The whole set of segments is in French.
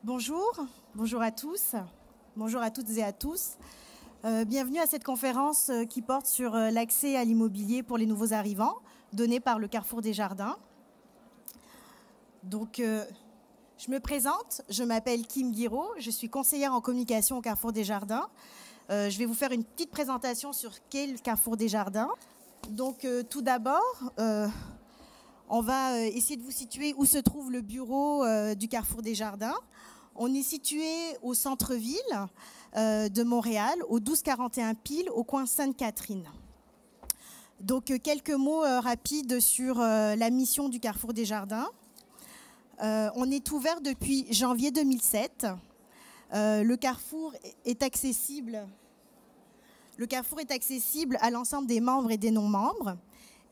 Bonjour, bonjour à tous, bonjour à toutes et à tous. Bienvenue à cette conférence qui porte sur l'accès à l'immobilier pour les nouveaux arrivants, donnée par le Carrefour des Jardins. Donc, je me présente, je m'appelle Kim Guiraud, je suis conseillère en communication au Carrefour des Jardins. Je vais vous faire une petite présentation sur qu'est le Carrefour des Jardins. Donc, tout d'abord, on va essayer de vous situer où se trouve le bureau du Carrefour des Jardins. On est situé au centre-ville de Montréal, au 1241 Pile, au coin Sainte-Catherine. Donc, quelques mots rapides sur la mission du Carrefour des Jardins. On est ouvert depuis janvier 2007. Le Carrefour est accessible à l'ensemble des membres et des non-membres.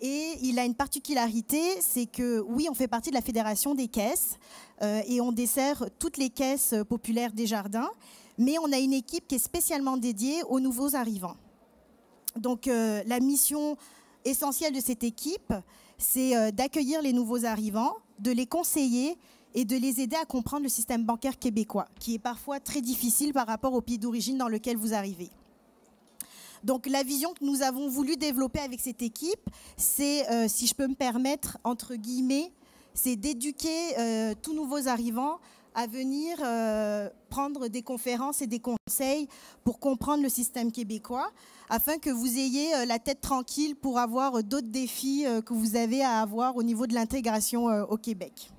Et il a une particularité, c'est que oui, on fait partie de la Fédération des caisses et on dessert toutes les caisses populaires des jardins, mais on a une équipe qui est spécialement dédiée aux nouveaux arrivants. Donc la mission essentielle de cette équipe, c'est d'accueillir les nouveaux arrivants, de les conseiller et de les aider à comprendre le système bancaire québécois, qui est parfois très difficile par rapport au pays d'origine dans lequel vous arrivez. Donc, la vision que nous avons voulu développer avec cette équipe, c'est, si je peux me permettre, entre guillemets, c'est d'éduquer tous nouveaux arrivants à venir prendre des conférences et des conseils pour comprendre le système québécois, afin que vous ayez la tête tranquille pour avoir d'autres défis que vous avez à avoir au niveau de l'intégration au Québec.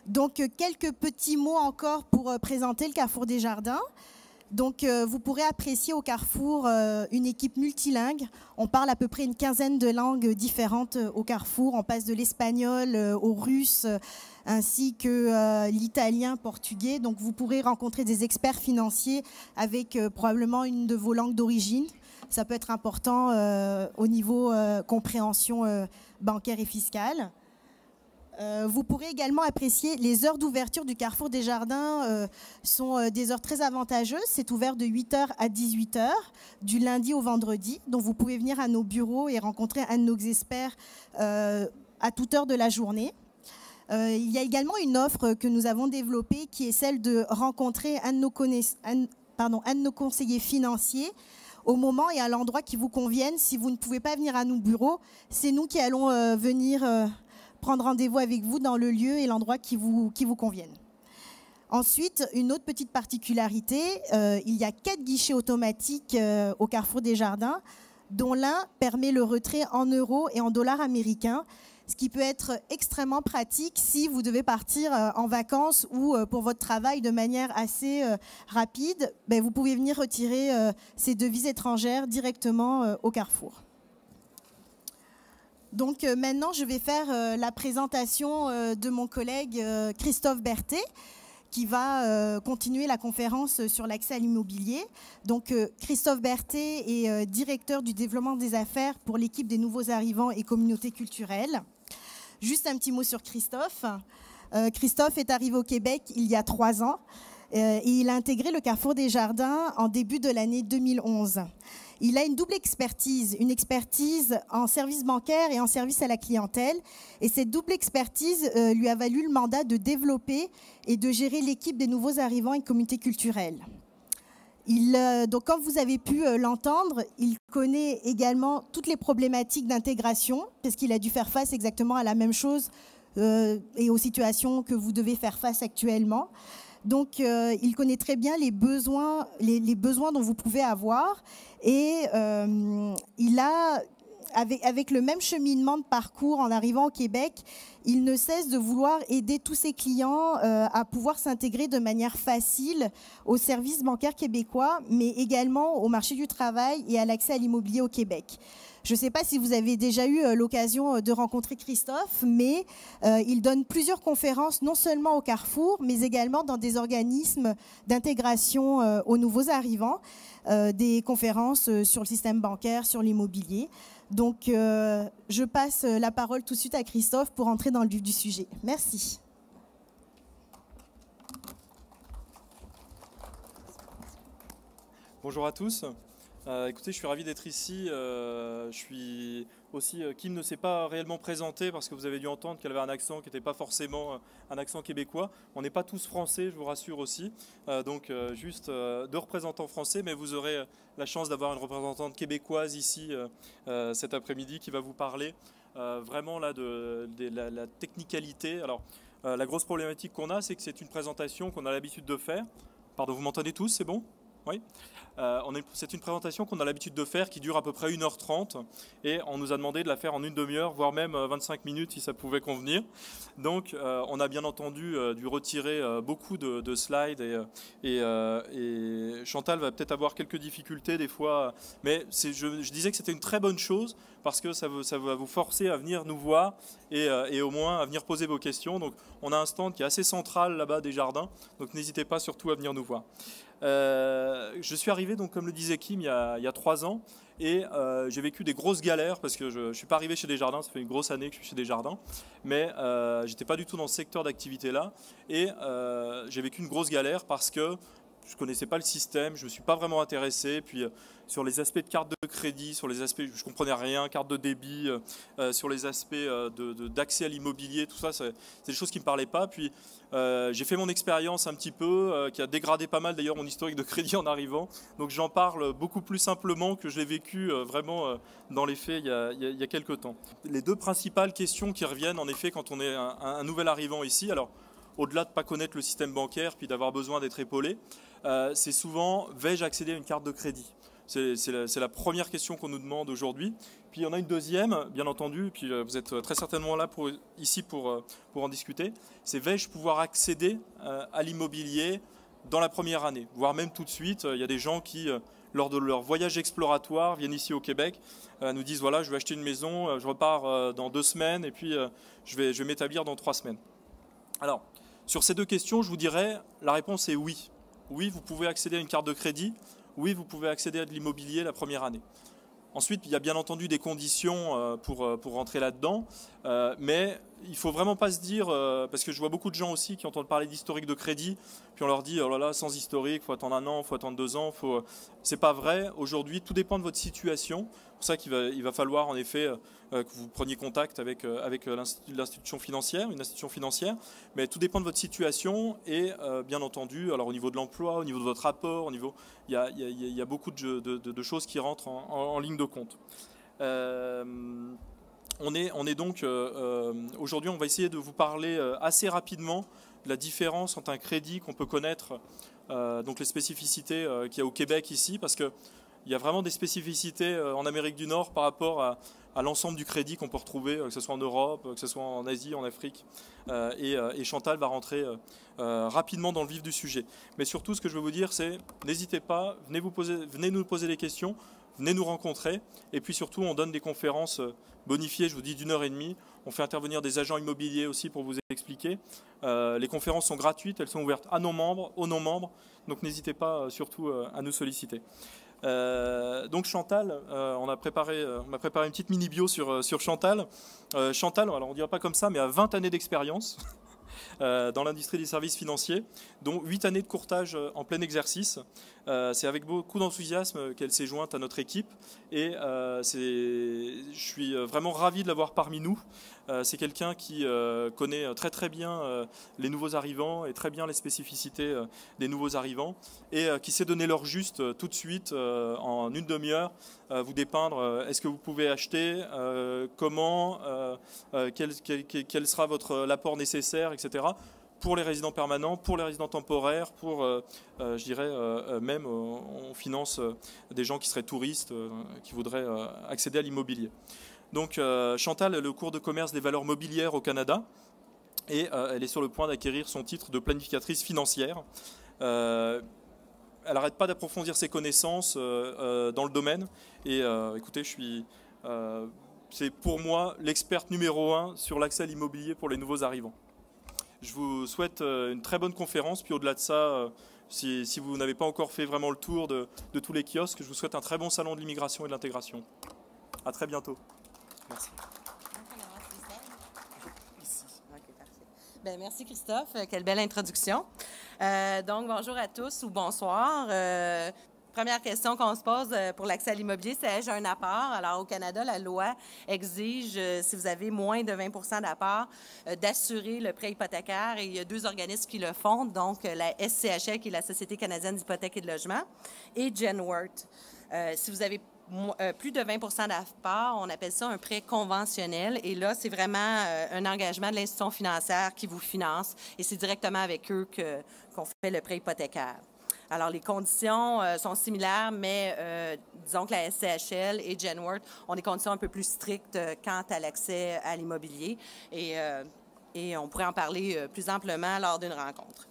Donc, quelques petits mots encore pour présenter le Carrefour des Jardins. Donc, vous pourrez apprécier au Carrefour une équipe multilingue. On parle à peu près une quinzaine de langues différentes au Carrefour. On passe de l'espagnol au russe, ainsi que l'italien, portugais. Donc, vous pourrez rencontrer des experts financiers avec probablement une de vos langues d'origine. Ça peut être important au niveau compréhension bancaire et fiscale. Vous pourrez également apprécier les heures d'ouverture du Carrefour des Jardins sont des heures très avantageuses. C'est ouvert de 8h à 18h, du lundi au vendredi. Donc, vous pouvez venir à nos bureaux et rencontrer un de nos experts à toute heure de la journée. Il y a également une offre que nous avons développée qui est celle de rencontrer un de nos conseillers financiers au moment et à l'endroit qui vous conviennent. Si vous ne pouvez pas venir à nos bureaux, c'est nous qui allons venir prendre rendez-vous avec vous dans le lieu et l'endroit qui vous conviennent. Ensuite, une autre petite particularité, il y a 4 guichets automatiques au Carrefour des Jardins, dont l'un permet le retrait en euros et en dollars américains, ce qui peut être extrêmement pratique si vous devez partir en vacances ou pour votre travail de manière assez rapide. Vous pouvez venir retirer ces devises étrangères directement au Carrefour. Donc maintenant, je vais faire la présentation de mon collègue Christophe Berthet, qui va continuer la conférence sur l'accès à l'immobilier. Donc Christophe Berthet est directeur du développement des affaires pour l'équipe des nouveaux arrivants et communautés culturelles. Juste un petit mot sur Christophe. Christophe est arrivé au Québec il y a 3 ans et il a intégré le Carrefour des Jardins en début de l'année 2011. Il a une double expertise, une expertise en service bancaire et en service à la clientèle. Et cette double expertise lui a valu le mandat de développer et de gérer l'équipe des nouveaux arrivants et communautés culturelles. Donc, comme vous avez pu l'entendre, il connaît également toutes les problématiques d'intégration, parce qu'il a dû faire face exactement à la même chose et aux situations que vous devez faire face actuellement. Donc, il connaît très bien les besoins dont vous pouvez avoir. Et il a, avec le même cheminement de parcours en arrivant au Québec, il ne cesse de vouloir aider tous ses clients à pouvoir s'intégrer de manière facile aux services bancaires québécois, mais également au marché du travail et à l'accès à l'immobilier au Québec. Je ne sais pas si vous avez déjà eu l'occasion de rencontrer Christophe, mais il donne plusieurs conférences, non seulement au Carrefour, mais également dans des organismes d'intégration aux nouveaux arrivants, des conférences sur le système bancaire, sur l'immobilier. Donc, je passe la parole tout de suite à Christophe pour entrer dans le vif du sujet. Merci. Bonjour à tous. Écoutez, je suis ravi d'être ici. Je suis aussi. Kim ne s'est pas réellement présenté parce que vous avez dû entendre qu'elle avait un accent qui n'était pas forcément un accent québécois. On n'est pas tous français, je vous rassure aussi. Donc, juste deux représentants français, mais vous aurez la chance d'avoir une représentante québécoise ici cet après-midi qui va vous parler vraiment là de la technicalité. Alors, la grosse problématique qu'on a, c'est que c'est une présentation qu'on a l'habitude de faire. Pardon, vous m'entendez tous, c'est bon? Oui. C'est une présentation qu'on a l'habitude de faire qui dure à peu près 1h30 et on nous a demandé de la faire en une demi-heure, voire même 25 minutes si ça pouvait convenir. Donc on a bien entendu dû retirer beaucoup de slides et Chantal va peut-être avoir quelques difficultés des fois, mais je disais que c'était une très bonne chose parce que ça va vous forcer à venir nous voir et au moins à venir poser vos questions. Donc on a un stand qui est assez central là-bas des jardins, donc n'hésitez pas surtout à venir nous voir. Je suis arrivé, donc, comme le disait Kim, il y a 3 ans et j'ai vécu des grosses galères parce que je ne suis pas arrivé chez Desjardins, ça fait une grosse année que je suis chez Desjardins, mais je n'étais pas du tout dans ce secteur d'activité-là et j'ai vécu une grosse galère parce que je ne connaissais pas le système, je ne me suis pas vraiment intéressé. Puis sur les aspects de carte de crédit, sur les aspects, je ne comprenais rien, carte de débit, sur les aspects d'accès à l'immobilier, tout ça, c'est des choses qui ne me parlaient pas. Puis j'ai fait mon expérience un petit peu, qui a dégradé pas mal d'ailleurs mon historique de crédit en arrivant. Donc j'en parle beaucoup plus simplement que je l'ai vécu vraiment dans les faits il y a quelques temps. Les deux principales questions qui reviennent en effet quand on est un nouvel arrivant ici, alors au-delà de ne pas connaître le système bancaire puis d'avoir besoin d'être épaulé, c'est souvent vais-je accéder à une carte de crédit? C'est la première question qu'on nous demande aujourd'hui. Puis il y en a une deuxième, bien entendu, puis vous êtes très certainement là ici pour en discuter. C'est vais-je pouvoir accéder à l'immobilier dans la première année, voire même tout de suite. Il y a des gens qui, lors de leur voyage exploratoire, viennent ici au Québec, nous disent voilà, je vais acheter une maison, je repars dans 2 semaines et puis je vais m'établir dans 3 semaines. Alors, sur ces deux questions, je vous dirais, la réponse est oui. Oui, vous pouvez accéder à une carte de crédit. Oui, vous pouvez accéder à de l'immobilier la première année. Ensuite, il y a bien entendu des conditions pour rentrer là-dedans, mais il ne faut vraiment pas se dire, parce que je vois beaucoup de gens aussi qui entendent parler d'historique de crédit, puis on leur dit, oh là là, sans historique, il faut attendre 1 an, il faut attendre 2 ans, c'est pas vrai. Aujourd'hui, tout dépend de votre situation. C'est pour ça qu'il va falloir en effet que vous preniez contact avec l'institution financière, une institution financière, mais tout dépend de votre situation et bien entendu, alors au niveau de l'emploi, au niveau de votre rapport, il y a beaucoup de choses qui rentrent en ligne de compte. On est donc, aujourd'hui, on va essayer de vous parler assez rapidement de la différence entre un crédit qu'on peut connaître, donc les spécificités qu'il y a au Québec ici, parce qu'il y a vraiment des spécificités en Amérique du Nord par rapport à l'ensemble du crédit qu'on peut retrouver, que ce soit en Europe, que ce soit en Asie, en Afrique. Et Chantal va rentrer rapidement dans le vif du sujet. Mais surtout, ce que je veux vous dire, c'est n'hésitez pas, venez nous poser des questions, venez nous rencontrer. Et puis surtout, on donne des conférences bonifiées, je vous dis, d'1h30. On fait intervenir des agents immobiliers aussi pour vous expliquer. Les conférences sont gratuites, elles sont ouvertes à nos membres, aux non-membres. Donc n'hésitez pas surtout à nous solliciter. Donc Chantal, on m'a préparé une petite mini-bio sur Chantal. Chantal, alors on ne dira pas comme ça, mais a 20 années d'expérience dans l'industrie des services financiers, dont 8 années de courtage en plein exercice. C'est avec beaucoup d'enthousiasme qu'elle s'est jointe à notre équipe et je suis vraiment ravi de l'avoir parmi nous. C'est quelqu'un qui connaît très très bien les nouveaux arrivants et très bien les spécificités des nouveaux arrivants et qui sait donner leur juste tout de suite en une demi-heure, vous dépeindre est-ce que vous pouvez acheter, comment, quel sera l'apport nécessaire, etc. Pour les résidents permanents, pour les résidents temporaires, pour, je dirais, même on finance des gens qui seraient touristes, qui voudraient accéder à l'immobilier. Donc Chantal a le cours de commerce des valeurs mobilières au Canada et elle est sur le point d'acquérir son titre de planificatrice financière. Elle n'arrête pas d'approfondir ses connaissances dans le domaine et écoutez, c'est pour moi l'experte numéro 1 sur l'accès à l'immobilier pour les nouveaux arrivants. Je vous souhaite une très bonne conférence, puis au-delà de ça, si vous n'avez pas encore fait vraiment le tour de tous les kiosques, je vous souhaite un très bon salon de l'immigration et de l'intégration. À très bientôt. Merci. Ben, merci Christophe, quelle belle introduction. Donc bonjour à tous ou bonsoir. Première question qu'on se pose pour l'accès à l'immobilier, c'est ai-je un apport? Alors, au Canada, la loi exige, si vous avez moins de 20 d'apport, d'assurer le prêt hypothécaire. Et il y a 2 organismes qui le font, donc la SCHL, qui est la Société canadienne d'hypothèques et de logement, et Genworth. Si vous avez plus de 20 d'apport, on appelle ça un prêt conventionnel. Et là, c'est vraiment un engagement de l'institution financière qui vous finance. Et c'est directement avec eux qu'on fait le prêt hypothécaire. Alors, les conditions sont similaires, mais disons que la SCHL et Genworth ont des conditions un peu plus strictes quant à l'accès à l'immobilier. Et on pourrait en parler plus amplement lors d'une rencontre.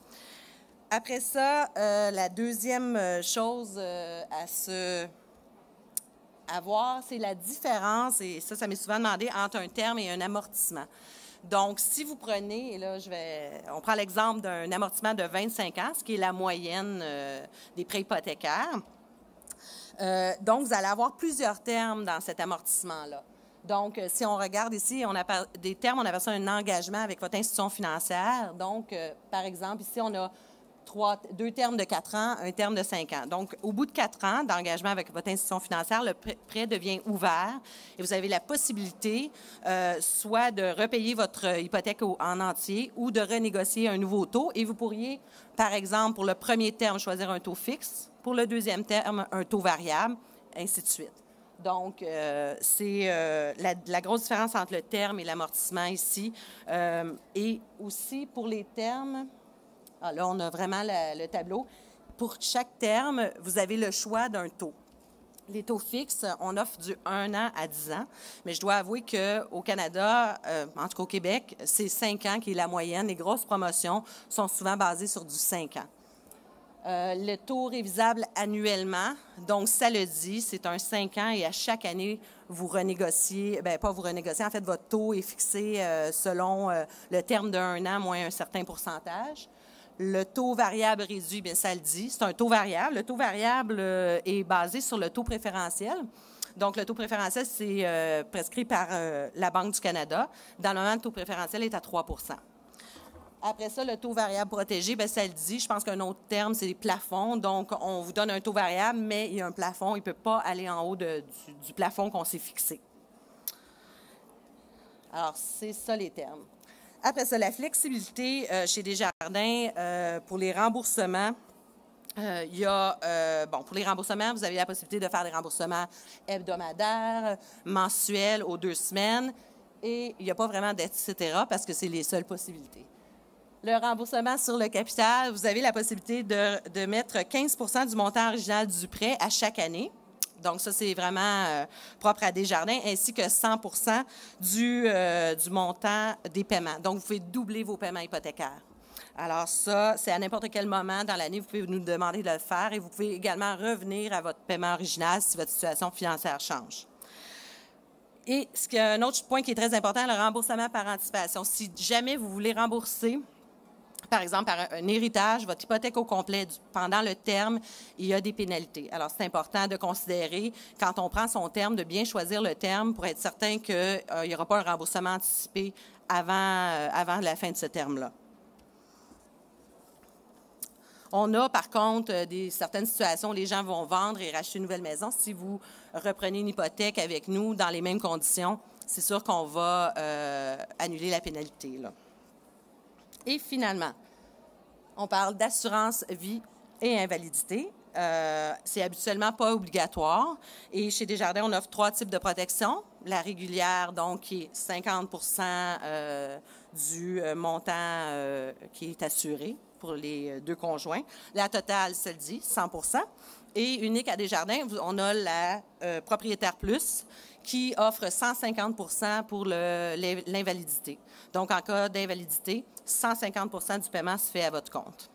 Après ça, la deuxième chose à voir, c'est la différence, et ça m'est souvent demandé, entre un terme et un amortissement. Donc, si vous prenez, et là, on prend l'exemple d'un amortissement de 25 ans, ce qui est la moyenne des prêts hypothécaires. Donc, vous allez avoir plusieurs termes dans cet amortissement-là. Donc, si on regarde ici, on a des termes, on appelle ça un engagement avec votre institution financière. Donc, par exemple, ici, on a 2 termes de 4 ans, un terme de 5 ans. Donc, au bout de 4 ans d'engagement avec votre institution financière, le prêt devient ouvert et vous avez la possibilité soit de repayer votre hypothèque en entier ou de renégocier un nouveau taux. Et vous pourriez, par exemple, pour le premier terme, choisir un taux fixe, pour le deuxième terme, un taux variable, ainsi de suite. Donc, c'est la grosse différence entre le terme et l'amortissement ici. Et aussi, pour les termes... Ah, là, on a vraiment le tableau. Pour chaque terme, vous avez le choix d'un taux. Les taux fixes, on offre du 1 an à 10 ans, mais je dois avouer qu'au Canada, en tout cas au Québec, c'est 5 ans qui est la moyenne. Les grosses promotions sont souvent basées sur du 5 ans. Le taux révisable annuellement, donc ça le dit, c'est un 5 ans et à chaque année, vous renégociez, bien pas vous renégociez, en fait, votre taux est fixé selon le terme d'1 an moins un certain pourcentage. Le taux variable réduit, bien ça le dit, c'est un taux variable. Le taux variable est basé sur le taux préférentiel. Donc, le taux préférentiel, c'est prescrit par la Banque du Canada. Dans le moment, le taux préférentiel est à 3 %. Après ça, le taux variable protégé, bien ça le dit. Je pense qu'un autre terme, c'est les plafonds. Donc, on vous donne un taux variable, mais il y a un plafond. Il ne peut pas aller en haut du plafond qu'on s'est fixé. Alors, c'est ça les termes. Après ça, la flexibilité chez Desjardins pour les remboursements. Il y a, pour les remboursements, vous avez la possibilité de faire des remboursements hebdomadaires, mensuels, aux 2 semaines. Et il n'y a pas vraiment d'aide, etc., parce que c'est les seules possibilités. Le remboursement sur le capital, vous avez la possibilité de mettre 15 % du montant original du prêt à chaque année. Donc, ça, c'est vraiment propre à Desjardins, ainsi que 100 % du montant des paiements. Donc, vous pouvez doubler vos paiements hypothécaires. Alors ça, c'est à n'importe quel moment dans l'année, vous pouvez nous demander de le faire et vous pouvez également revenir à votre paiement original si votre situation financière change. Et un autre point qui est très important, le remboursement par anticipation. Si jamais vous voulez rembourser, par exemple, par un héritage, votre hypothèque au complet, pendant le terme, il y a des pénalités. Alors, c'est important de considérer, quand on prend son terme, de bien choisir le terme pour être certain qu'il n'y aura pas un remboursement anticipé avant la fin de ce terme-là. On a, par contre, certaines situations où les gens vont vendre et racheter une nouvelle maison. Si vous reprenez une hypothèque avec nous dans les mêmes conditions, c'est sûr qu'on va annuler la pénalité, là. Et finalement, on parle d'assurance vie et invalidité. C'est habituellement pas obligatoire. Et chez Desjardins, on offre 3 types de protection. La régulière, donc, qui est 50 % du montant qui est assuré pour les 2 conjoints. La totale, ça le dit, 100 %. Et unique à Desjardins, on a la Propriétaire Plus qui offre 150 % pour l'invalidité. Donc, en cas d'invalidité, 150 % du paiement se fait à votre compte.